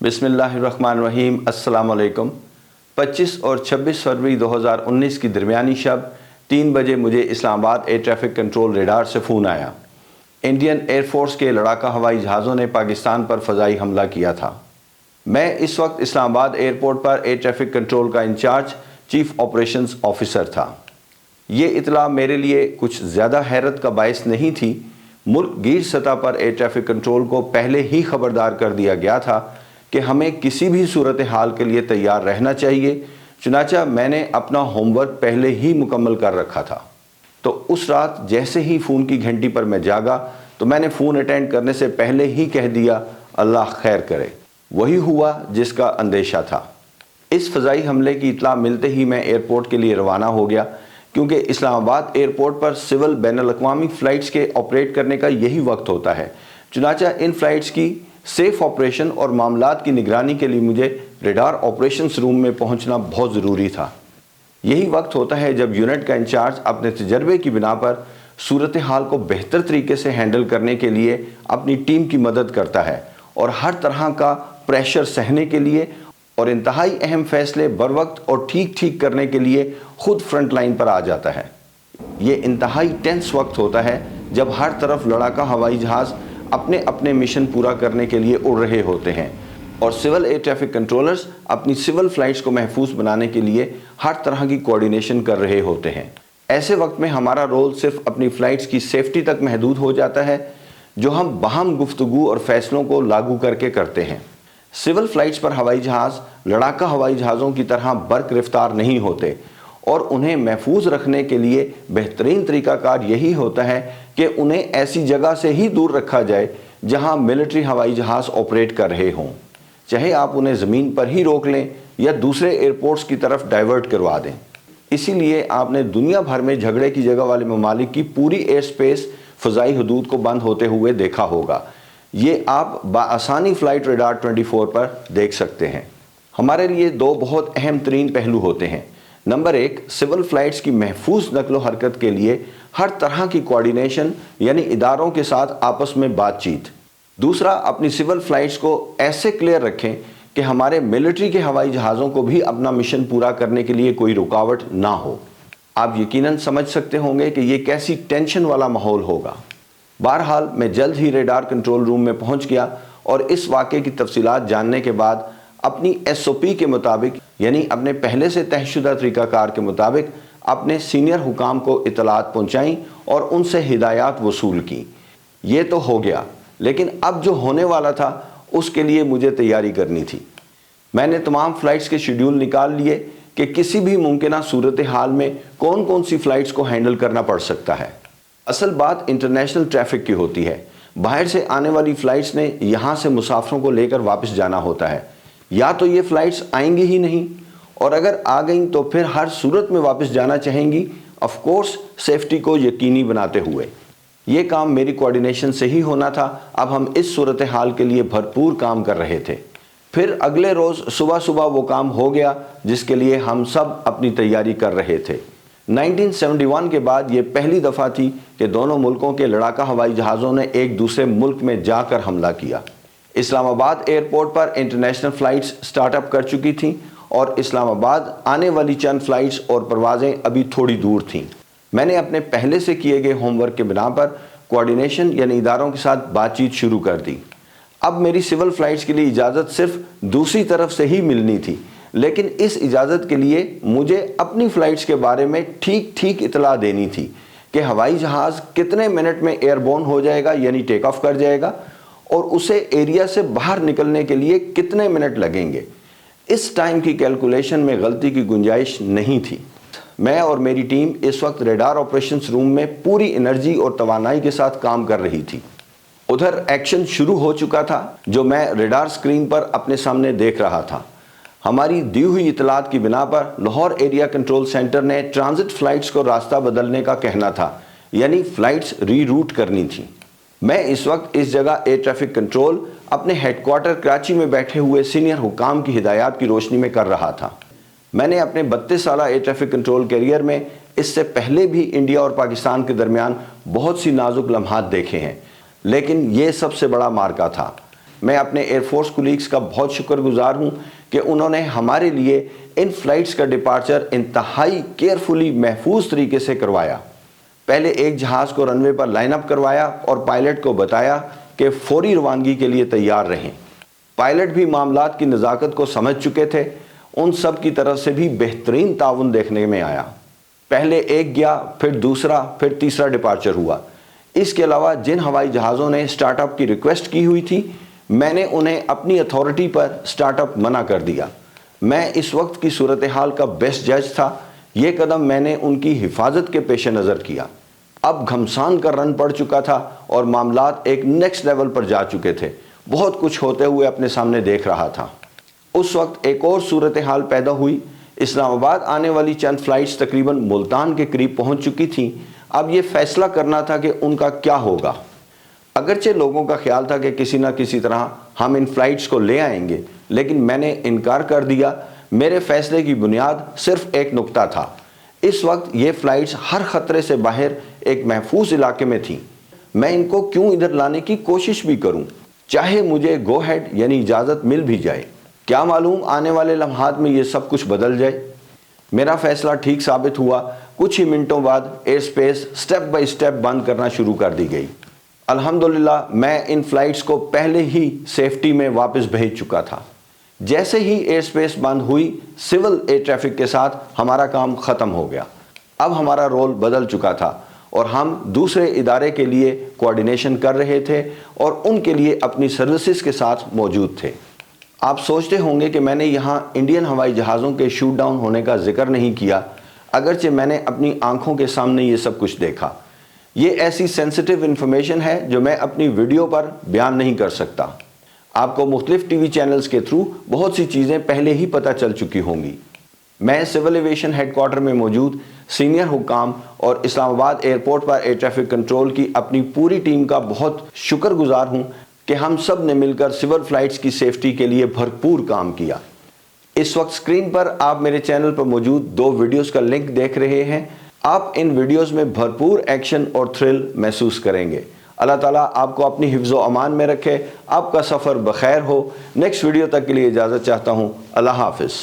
बिस्मिल्लाहिर्रहमानिर्रहीम। अस्सलाम वालेकुम। 25 और 26 फरवरी 2019 की दरमियानी शब 3 बजे मुझे Islamabad air traffic control radar से फ़ोन आया। इंडियन एयरफोर्स के लड़ाका हवाई जहाज़ों ने पाकिस्तान पर फ़ज़ाई हमला किया था। मैं इस वक्त इस्लामाबाद एयरपोर्ट पर एयर ट्रैफिक कंट्रोल का इंचार्ज चीफ़ ऑपरेशंस ऑफिसर था। ये इतला मेरे लिए कुछ ज़्यादा हैरत का बायस नहीं थी। मुल्क गीर सतह पर एयर ट्रैफिक कंट्रोल को पहले ही खबरदार कर दिया गया था कि हमें किसी भी सूरत हाल के लिए तैयार रहना चाहिए। चुनांचे मैंने अपना होमवर्क पहले ही मुकम्मल कर रखा था। तो उस रात जैसे ही फ़ोन की घंटी पर मैं जागा तो मैंने फ़ोन अटेंड करने से पहले ही कह दिया, अल्लाह खैर करे। वही हुआ जिसका अंदेशा था। इस फ़ज़ाई हमले की इत्ला मिलते ही मैं एयरपोर्ट के लिए रवाना हो गया, क्योंकि इस्लामाबाद एयरपोर्ट पर सिविल बैनुल-अक़वामी फ़्लाइट्स के ऑपरेट करने का यही वक्त होता है। चुनांचे इन फ़्लाइट्स की सेफ़ ऑपरेशन और मामलात की निगरानी के लिए मुझे रेडार ऑपरेशंस रूम में पहुंचना बहुत ज़रूरी था। यही वक्त होता है जब यूनिट का इंचार्ज अपने तजर्बे की बिना पर सूरत हाल को बेहतर तरीके से हैंडल करने के लिए अपनी टीम की मदद करता है और हर तरह का प्रेशर सहने के लिए और इंतहाई अहम फैसले बर वक्त और ठीक करने के लिए खुद फ्रंट लाइन पर आ जाता है। ये इंतहाई टेंस वक्त होता है जब हर तरफ लड़ाका हवाई जहाज़ अपने अपने मिशन पूरा करने के लिए उड़ रहे होते हैं और सिविल एयर ट्रैफिक कंट्रोलर्स अपनी सिविल फ़्लाइट्स को महफूज बनाने के लिए हर तरह की कोऑर्डिनेशन कर रहे होते हैं। ऐसे वक्त में हमारा रोल सिर्फ अपनी फ़्लाइट्स की सेफ्टी तक महदूद हो जाता है, जो हम बाहम गुफ्तगू और फैसलों को लागू करके करते हैं। सिविल फ़्लाइट्स पर हवाई जहाज़ लड़ाका हवाई जहाज़ों की तरह बरक़िरफ़्तार नहीं होते और उन्हें महफूज रखने के लिए बेहतरीन तरीक़ाकार यही होता है कि उन्हें ऐसी जगह से ही दूर रखा जाए जहां मिलिट्री हवाई जहाज़ ऑपरेट कर रहे हों, चाहे आप उन्हें ज़मीन पर ही रोक लें या दूसरे एयरपोर्ट्स की तरफ डाइवर्ट करवा दें। इसीलिए आपने दुनिया भर में झगड़े की जगह वाले ममालिक की पूरी एयर स्पेस फ़ज़ाई हदूद को बंद होते हुए देखा होगा। ये आप बाआसानी फ़्लाइट रेडार 24 पर देख सकते हैं। हमारे लिए दो बहुत अहम तरीन पहलू होते हैं। नंबर 1, सिविल फ़्लाइट्स की महफूज नकलो हरकत के लिए हर तरह की कोऑर्डिनेशन यानी इदारों के साथ आपस में बातचीत। दूसरा, अपनी सिविल फ़्लाइट्स को ऐसे क्लियर रखें कि हमारे मिलिट्री के हवाई जहाज़ों को भी अपना मिशन पूरा करने के लिए कोई रुकावट ना हो। आप यकीनन समझ सकते होंगे कि ये कैसी टेंशन वाला माहौल होगा। बहरहाल मैं जल्द ही रेडार कंट्रोल रूम में पहुंच गया और इस वाक़े की तफसीलात जानने के बाद अपनी SOP के मुताबिक यानी अपने पहले से तयशुदा तरीक़ाकार के मुताबिक अपने सीनियर हुकाम को इतलात पहुँचाई और उनसे हिदायत वसूल की। ये तो हो गया, लेकिन अब जो होने वाला था उसके लिए मुझे तैयारी करनी थी। मैंने तमाम फ़्लाइट्स के शेड्यूल निकाल लिए कि किसी भी मुमकिन सूरत हाल में कौन कौन सी फ़्लाइट्स को हैंडल करना पड़ सकता है। असल बात इंटरनेशनल ट्रैफिक की होती है। बाहर से आने वाली फ़्लाइट्स ने यहाँ से मुसाफिरों को लेकर वापस जाना होता है। या तो ये फ़्लाइट्स आएंगी ही नहीं और अगर आ गईं तो फिर हर सूरत में वापस जाना चाहेंगी, ऑफ कोर्स सेफ्टी को यकीनी बनाते हुए। ये काम मेरी कोऑर्डिनेशन से ही होना था। अब हम इस सूरत हाल के लिए भरपूर काम कर रहे थे। फिर अगले रोज़ सुबह वो काम हो गया जिसके लिए हम सब अपनी तैयारी कर रहे थे। 1971 के बाद ये पहली दफ़ा थी कि दोनों मुल्कों के लड़ाका हवाई जहाज़ों ने एक दूसरे मुल्क में जाकर हमला किया। इस्लामाबाद एयरपोर्ट पर इंटरनेशनल फ़्लाइट्स स्टार्टअप कर चुकी थीं और इस्लामाबाद आने वाली चंद फ़्लाइट्स और परवाज़ें अभी थोड़ी दूर थीं। मैंने अपने पहले से किए गए होमवर्क के बिना पर कोऑर्डिनेशन यानी इदारों के साथ बातचीत शुरू कर दी। अब मेरी सिविल फ़्लाइट्स के लिए इजाज़त सिर्फ दूसरी तरफ से ही मिलनी थी, लेकिन इस इजाज़त के लिए मुझे अपनी फ़्लाइट्स के बारे में ठीक इतला देनी थी कि हवाई जहाज़ कितने मिनट में एयरबोर्न हो जाएगा यानी टेक ऑफ कर जाएगा और उसे एरिया से बाहर निकलने के लिए कितने मिनट लगेंगे। इस टाइम की कैलकुलेशन में गलती की गुंजाइश नहीं थी। मैं और मेरी टीम इस वक्त रेडार ऑपरेशंस रूम में पूरी एनर्जी और तवानाई के साथ काम कर रही थी। उधर एक्शन शुरू हो चुका था जो मैं रेडार स्क्रीन पर अपने सामने देख रहा था। हमारी दी हुई इतलात की बिना पर लाहौर एरिया कंट्रोल सेंटर ने ट्रांजिट फ़्लाइट्स को रास्ता बदलने का कहना था, यानी फ़्लाइट्स रीरूट करनी थी। मैं इस वक्त इस जगह एयर ट्रैफिक कंट्रोल अपने हेडक्वार्टर कराची में बैठे हुए सीनियर हुकाम की हिदायत की रोशनी में कर रहा था। मैंने अपने 32 साल एयर ट्रैफिक कंट्रोल करियर में इससे पहले भी इंडिया और पाकिस्तान के दरमियान बहुत सी नाजुक लम्हात देखे हैं, लेकिन ये सबसे बड़ा मार्का था। میں اپنے ایئر فورس کولیگز کا بہت شکر گزار ہوں کہ انہوں نے ہمارے لیے ان فلائٹس کا ڈپارچر انتہائی کیئرفلی محفوظ طریقے سے کروایا۔ پہلے ایک جہاز کو رن وے پر لائن اپ کروایا اور پائلٹ کو بتایا کہ فوری روانگی کے لیے تیار رہیں۔ پائلٹ بھی معاملات کی نزاکت کو سمجھ چکے تھے، ان سب کی طرف سے بھی بہترین تعاون دیکھنے میں آیا۔ پہلے ایک گیا، پھر دوسرا، پھر تیسرا ڈپارچر ہوا۔ اس کے علاوہ جن ہوائی جہازوں نے سٹارٹ اپ کی ریکویسٹ کی ہوئی تھی، میں نے انہیں اپنی اتھارٹی پر سٹارٹ اپ منع کر دیا۔ میں اس وقت کی صورتحال کا بیسٹ جج تھا، یہ قدم میں نے ان کی حفاظت کے پیش نظر کیا۔ اب گھمسان کا رن پڑ چکا تھا اور معاملات ایک نیکسٹ لیول پر جا چکے تھے، بہت کچھ ہوتے ہوئے اپنے سامنے دیکھ رہا تھا۔ اس وقت ایک اور صورتحال پیدا ہوئی۔ اسلام آباد آنے والی چند فلائٹس تقریباً ملتان کے قریب پہنچ چکی تھیں۔ اب یہ فیصلہ کرنا تھا کہ ان کا کیا ہوگا۔ اگرچہ لوگوں کا خیال تھا کہ کسی نہ کسی طرح ہم ان فلائٹس کو لے آئیں گے، لیکن میں نے انکار کر دیا۔ میرے فیصلے کی بنیاد صرف ایک نقطہ تھا۔ اس وقت یہ فلائٹس ہر خطرے سے باہر ایک محفوظ علاقے میں تھیں۔ میں ان کو کیوں ادھر لانے کی کوشش بھی کروں، چاہے مجھے گو ہیڈ یعنی اجازت مل بھی جائے۔ کیا معلوم آنے والے لمحات میں یہ سب کچھ بدل جائے۔ میرا فیصلہ ٹھیک ثابت ہوا۔ کچھ ہی منٹوں بعد airspace step by step بند کرنا شروع کر دی گئی۔ الحمدللہ میں ان فلائٹس کو پہلے ہی سیفٹی میں واپس بھیج چکا تھا۔ جیسے ہی ایئر سپیس بند ہوئی، سول ایئر ٹریفک کے ساتھ ہمارا کام ختم ہو گیا۔ اب ہمارا رول بدل چکا تھا اور ہم دوسرے ادارے کے لیے کوآرڈینیشن کر رہے تھے اور ان کے لیے اپنی سروسز کے ساتھ موجود تھے۔ آپ سوچتے ہوں گے کہ میں نے یہاں انڈین ہوائی جہازوں کے شوٹ ڈاؤن ہونے کا ذکر نہیں کیا، اگرچہ میں نے اپنی آنکھوں کے سامنے یہ سب کچھ دیکھا۔ یہ ایسی سینسٹیو انفارمیشن ہے جو میں اپنی ویڈیو پر بیان نہیں کر سکتا۔ آپ کو مختلف ٹی وی چینلز کے تھرو بہت سی چیزیں پہلے ہی پتہ چل چکی ہوں گی۔ میں سول ایویشن ہیڈ کوارٹر میں موجود سینئر حکام اور اسلام آباد airport per air traffic control کی اپنی پوری ٹیم کا بہت شکر گزار ہوں کہ ہم سب نے مل کر سول فلائٹس کی سیفٹی کے لیے بھرپور کام کیا۔ اس وقت سکرین پر آپ میرے چینل پر موجود 2 ویڈیوز کا لنک دیکھ رہے ہیں۔ آپ ان ویڈیوز میں بھرپور ایکشن اور تھرل محسوس کریں گے۔ اللہ تعالیٰ آپ کو اپنی حفظ و امان میں رکھے، آپ کا سفر بخیر ہو۔ نیکسٹ ویڈیو تک کے لیے اجازت چاہتا ہوں۔ اللہ حافظ۔